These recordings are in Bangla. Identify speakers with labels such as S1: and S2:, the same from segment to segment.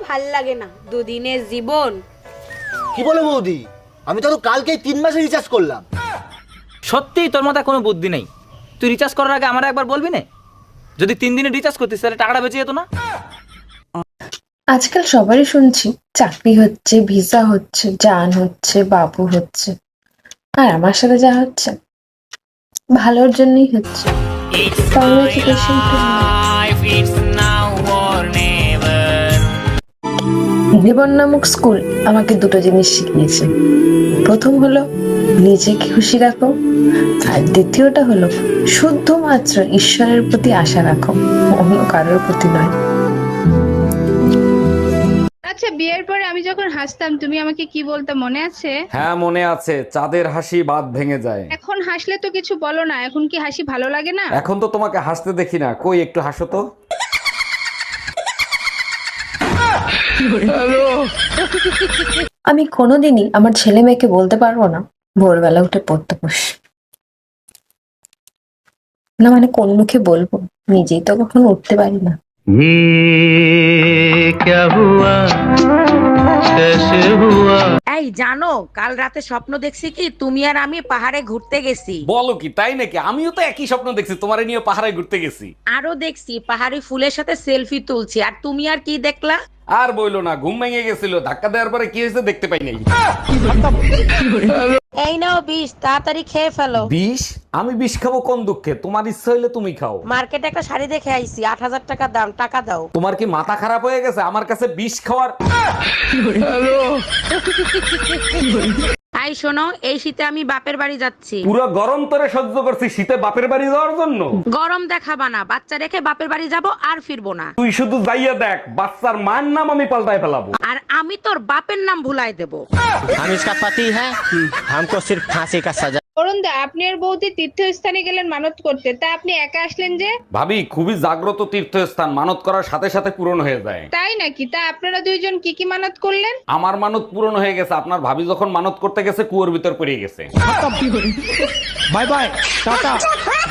S1: ভাল লাগে না, দুদিনের জীবন।
S2: কি বলে বৌদি, আমি তো কালকে 3 মাসে রিচার্জ করলাম।
S3: সত্যিই তোর মাথায় কোনো বুদ্ধি নেই। তুই রিচার্জ করার আগে আমার একবার বলবি না? যদি 3 দিনে রিচার্জ করতিস তাহলে টাকাটা বেঁচে যেত না।
S4: আজকাল সবারই শুনছি চাকরি হচ্ছে, ভিসা হচ্ছে, জান হচ্ছে, বাবু হচ্ছে, আর আমার সাথে যা হচ্ছে ভালোর জন্যই হচ্ছে। জীবন নামক স্কুল আমাকে দুটো জিনিস শিখিয়েছে। প্রথম হলো নিজেকে খুশি রাখো, আর দ্বিতীয়টা হলো শুধুমাত্র ঈশ্বরের প্রতি আশা রাখো, অন্য কারোর প্রতি নয়।
S5: আচ্ছা, বিয়ের পরে আমি যখন হাসতাম তুমি আমাকে কি বলতে মনে আছে?
S6: হ্যাঁ মনে আছে, চাঁদের হাসি বাদ ভেঙে যায়।
S5: এখন হাসলে তো কিছু বলো না, এখন কি হাসি ভালো লাগে না?
S6: এখন তো তোমাকে হাসতে দেখি না, কই একটু হাসো তো।
S4: আমি কোনোদিনই আমার ছেলে মেয়েকে বলতে পারবো না ভোরবেলা উঠে পড়তে বস। না মানে কোন মুখে বলবো, নিজেই তো কখনো উঠতে পারি না।
S7: এই জানো, কাল রাতে স্বপ্ন দেখছি কি তুমি আর আমি পাহাড়ে ঘুরতে গেছি।
S6: বলো কি, তাই নাকি? আমিও তো একই স্বপ্ন দেখছি, তোমারে নিয়ে পাহাড়ে ঘুরতে গেছি।
S7: আরো দেখছি পাহাড়ি ফুলের সাথে সেলফি তুলছি, আর তুমি আর কি দেখলা?
S6: আর বইলো না, ঘুম ভেঙে গেছিল, ধাক্কা দেওয়ার পরে কি হয়েছে দেখতে পাই নাই।
S7: এই নাও বিষ, তাড়াতাড়ি খেয়ে ফেলো।
S6: বিষ? আমি বিষ খাবো কোন দুঃখে? তোমার ইচ্ছা হইলে তুমি খাও।
S7: মার্কেটে একটা শাড়ি দেখে আইছি, 8,000 টাকা দাম, টাকা দাও।
S6: তোমার কি মাথা খারাপ হয়ে গেছে আমার কাছে বিষ খাওয়ার?
S7: এই শোনো, এই শীতে আমি বাপের বাড়ি যাচ্ছি।
S6: পুরো গরম তোরে সহ্য করছি, শীতে বাপের বাড়ি যাওয়ার জন্য?
S7: গরম দেখাবা না, বাচ্চা রেখে বাপের বাড়ি যাব আর ফিরবো না।
S6: তুই শুধু যাইয়া দেখ, বাচ্চার মার নাম আমি পাল্টায় ফেলাবো।
S7: আর আমি তোর বাপের নাম ভুলাই দেবো।
S2: हम इसका पति है, हमको सिर्फ फांसी का सजा।
S5: অরুণ দা, আপনি আর বৌদি তীর্থস্থানে গেলেন মানত করতে, তা আপনি একা আসলেন যে?
S6: ভাবি, খুবই জাগ্রত তীর্থস্থান, মানত করার সাথে সাথে পূরণ হয়ে যায়।
S5: তাই নাকি? তা আপনারা দুইজন কি কি মানত করলেন?
S6: আমার মানত পূরণ হয়ে গেছে, আপনার ভাবি যখন মানত করতে গেছে কুয়োর ভিতর পড়ে গেছে।
S2: Bye bye, tata,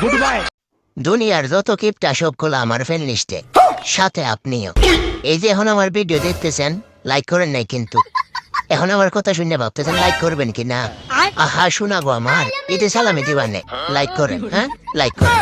S2: good bye.
S8: দুনিয়ার যত কিপটা সবগুলো আমার ফ্রেন্ড লিস্টে, সাথে আপনিও। এই যে এখন আমার ভিডিও দেখতেছেন, লাইক করেন নাই কিন্তু। এখন আমার কথা শুনে ভাবতেছেন লাইক করবেন কি না? আহা শোনা গো আমার, এতে সালামি দিবানে, লাইক করেন, হ্যাঁ লাইক করেন।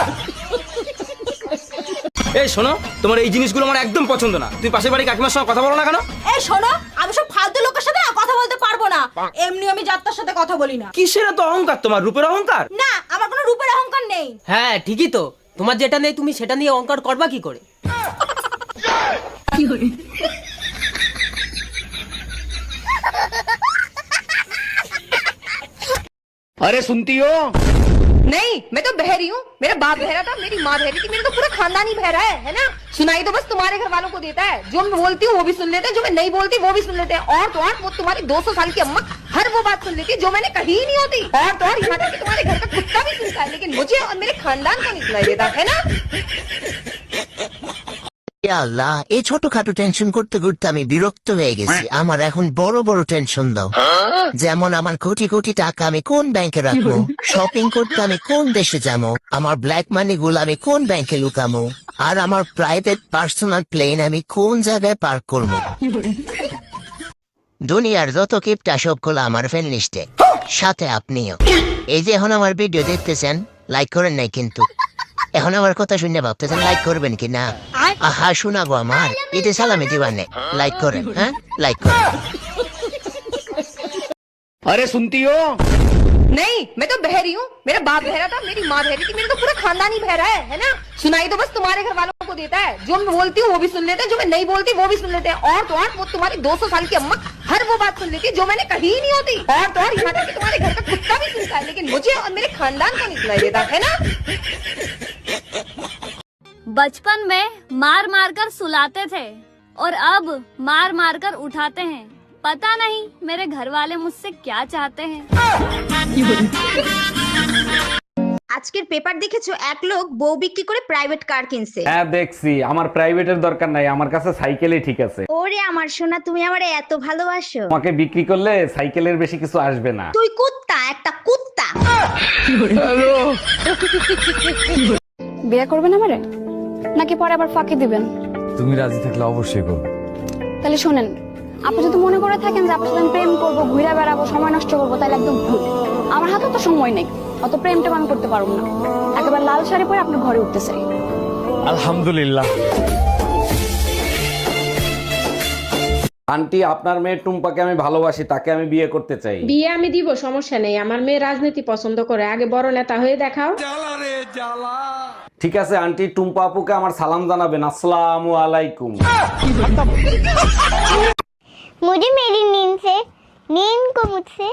S3: এই শোনো, তোমার এই জিনিসগুলো আমার একদম পছন্দ না। তুই পাশের বাড়ি কাকিমার সঙ্গে কথা বলো না কেন?
S1: এই শোনো, আমি সব ফালতু লোকের সাথে না কথা বলতে পারবো না। এমনি আমি যাত্রার সাথে কথা বলি না।
S3: কিসের এত অহংকার তোমার? রূপের অহংকার?
S1: না, আমার কোনো রূপের অহংকার নেই।
S9: হ্যাঁ ঠিকই তো, তোমার যেটা নেই তুমি সেটা নিয়ে অহংকার করবা কি করে?
S2: अरे सुनती हो?
S1: नहीं, मैं तो बहरी हूँ। मेरा बाप बहरा था, मेरी माँ बहरी थी, मेरा तो पूरा खानदान ही बहरा है ना? सुनाई तो बस तुम्हारे घर वालों को देता है। जो मैं बोलती हूँ वो भी सुन लेते हैं, जो मैं नहीं बोलती वो भी सुन लेते हैं। और तो और वो तुम्हारी 200 साल की अम्मा हर वो बात सुन लेती है जो मैंने कही ही नहीं होती। और तो और यहाँ तक कि तुम्हारे घर का कुत्ता भी सुनता है, लेकिन मुझे और मेरे खानदान को नहीं सुनाई देता, है ना?
S8: ইয়া আল্লাহ, এই ছোটখাটো টেনশন করতে করতে আমি বিরক্ত হয়ে গেছি। আমার এখন বড় বড় টেনশন দাও। যেমন আমার কোটি কোটি টাকা আমি কোন ব্যাংকে রাখবো, শপিং করতে আমি কোন দেশে যাবো, আমার ব্ল্যাক মানি গুলো আমি কোন ব্যাংকে লুকাবো, আর আমার প্রাইভেট পার্সোনাল প্লেন আমি কোন জায়গায় পার্ক করবো। দুনিয়ার যত কিপটা সবগুলো আমার ফ্রেন্ড লিস্টে, সাথে আপনিও। এই যে এখন আমার ভিডিও দেখতেছেন, লাইক করেন নাই কিন্তু। এখন আমার কথা শুনে ভাবতেছেন লাইক করবেন কি না? আহা শোনা গো আমার, এতে সালামি দিবানে, লাইক করেন, হ্যাঁ লাইক করেন।
S2: अरे सुनती हो?
S1: नहीं, मैं तो बहरी हूँ। मेरा बाप बहरा था, मेरी माँ बहरी थी, मेरा तो पूरा खानदान ही बहरा है ना? सुनाई तो बस तुम्हारे घर वालों को देता है। जो मैं बोलती हूँ वो भी सुन लेते हैं, जो मैं नहीं बोलती वो भी सुन लेते हैं। और तो और वो तुम्हारी 200 साल की अम्मा हर वो बात सुन लेती है जो मैंने कही ही नहीं होती। और तो और यहाँ तक कि तुम्हारे घर का कुत्ता भी सुनता है, लेकिन मुझे और मेरे खानदान को नहीं सुनाई देता, है ना?
S10: बचपन में मार मार कर सुलाते थे और अब मार मार कर उठाते हैं। पता नहीं मेरे घर वाले मुझसे क्या चाहते हैं।
S1: আজকের পেপার দেখেছো, এক লোক বউ বিক্রি করে প্রাইভেট কার কিনছে।
S6: হ্যাঁ দেখছি, আমার প্রাইভেটের দরকার নাই, আমার কাছে সাইকেলই ঠিক আছে।
S1: ওরে আমার সোনা, তুমি আমারে এত ভালোবাসো।
S6: তোমাকে বিক্রি করলে সাইকেলের বেশি কিছু আসবে না।
S1: তুই কুত্তা, একটা কুত্তা।
S5: বিয়ে করবেন আমারে নাকি পরে আবার ফাঁকি দিবেন?
S6: তুমি রাজি থাকলে অবশ্যই করবো।
S10: তাহলে শোনেন, আপনি যদি মনে করে থাকেন যে আপনার সাথে আমি প্রেম করবো, ঘুরে বেড়াবো, সময় নষ্ট করবো, তাহলে একদম ভুল। আমার হাতে তো সময় নেই, অত প্রেম টেম আমি করতে পারবো না। একেবারে লাল শাড়ি পরে আপনার ঘরে উঠতে চাই।
S2: আলহামদুলিল্লাহ।
S6: আন্টি, আপনার মেয়ে টুম্পাকে আমি ভালোবাসি, তাকে আমি বিয়ে করতে চাই।
S5: বিয়ে আমি দিব, সমস্যা নেই। আমার মেয়ে রাজনীতি পছন্দ করে, আগে বড় নেতা হয়ে দেখাও।
S6: ঠিক আছে আন্টি, টুম্পা আপুকে আমার সালাম জানাবেন। আসসালামু আলাইকুম।
S10: मुझे मेरी नींद को मुझसे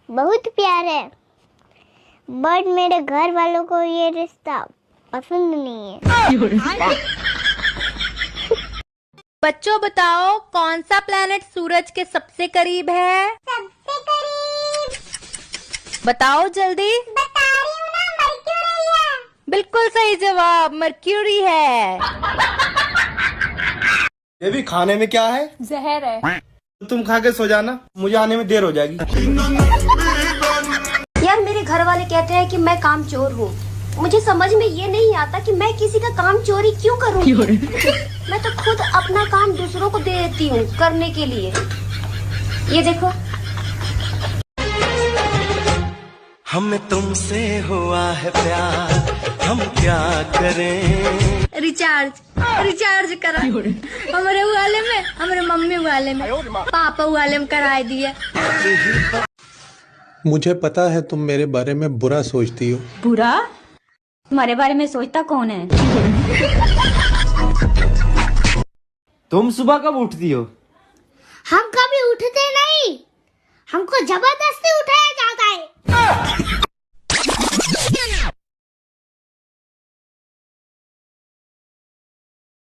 S10: बहुत प्यार है, बट मेरे घर वालों को ये रिश्ता पसंद नहीं है। बच्चों बताओ, कौन सा प्लेनेट सूरज के सबसे करीब है? सबसे करीब बताओ जल्दी। बता रही हूँ ना, मर्क्यूरी है। बिल्कुल सही जवाब, मर्क्यूरी है।
S2: बेबी खाने में क्या है?
S10: जहर है।
S2: तुम खा के सो जाना, मुझे आने में देर हो जाएगी।
S10: यार मेरे घर वाले कहते हैं कि मैं कामचोर हूँ। मुझे समझ में ये नहीं आता कि मैं किसी का काम चोरी क्यों करूँ। मैं तो खुद अपना काम दूसरों को दे देती हूँ करने के लिए। ये देखो,
S8: हमें तुमसे हुआ है प्यार, हम क्या करें?
S10: रिचार्ज करा। हमारे वाले में, हमारे मम्मी वाले में, पापा वाले में कराए दिए।
S11: मुझे पता है तुम मेरे बारे में बुरा सोचती हो।
S10: बुरा? तुम्हारे बारे में सोचता कौन है?
S2: तुम सुबह कब उठती हो?
S10: हम कभी उठते नहीं, हमको जबरदस्ती उठाया जाता है।